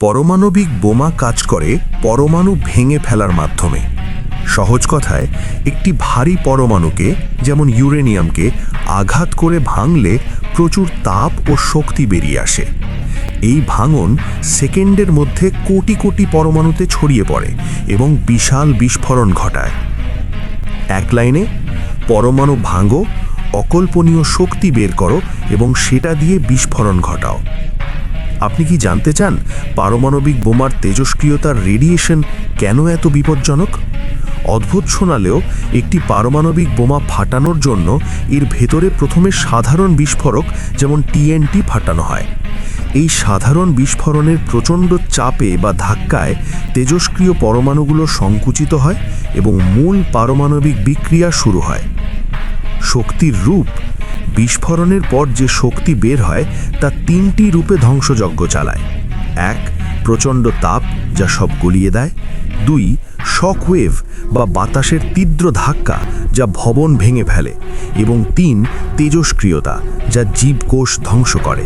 পারমাণবিক বোমা কাজ করে পরমাণু ভেঙে ফেলার মাধ্যমে। সহজ কথায়, একটি ভারী পরমাণুকে, যেমন ইউরেনিয়ামকে, আঘাত করে ভাঙলে প্রচুর তাপ ও শক্তি বেরিয়ে আসে। এই ভাঙন সেকেন্ডের মধ্যে কোটি কোটি পরমাণুতে ছড়িয়ে পড়ে এবং বিশাল বিস্ফোরণ ঘটায়। এক লাইনে, পরমাণু ভাঙো, অকল্পনীয় শক্তি বের করো এবং সেটা দিয়ে বিস্ফোরণ ঘটাও। আপনি কি জানতে চান পারমাণবিক বোমার তেজস্ক্রিয়তার রেডিয়েশন কেন এত বিপজ্জনক? অদ্ভুত শোনালেও একটি পারমাণবিক বোমা ফাটানোর জন্য এর ভেতরে প্রথমে সাধারণ বিস্ফোরক যেমন টিএনটি ফাটানো হয়। এই সাধারণ বিস্ফোরণের প্রচণ্ড চাপে বা ধাক্কায় তেজস্ক্রিয় পরমাণুগুলো সংকুচিত হয় এবং মূল পারমাণবিক বিক্রিয়া শুরু হয়। শক্তির রূপ: বিস্ফোরণের পর যে শক্তি বের হয় তা তিনটি রূপে ধ্বংসযজ্ঞ চালায়। 1. প্রচণ্ড তাপ, যা সব গলিয়ে দেয়। 2. শকওয়েভ বা বাতাসের তীব্র ধাক্কা, যা ভবন ভেঙে ফেলে। এবং 3. তেজস্ক্রিয়তা, যা জীবকোষ ধ্বংস করে।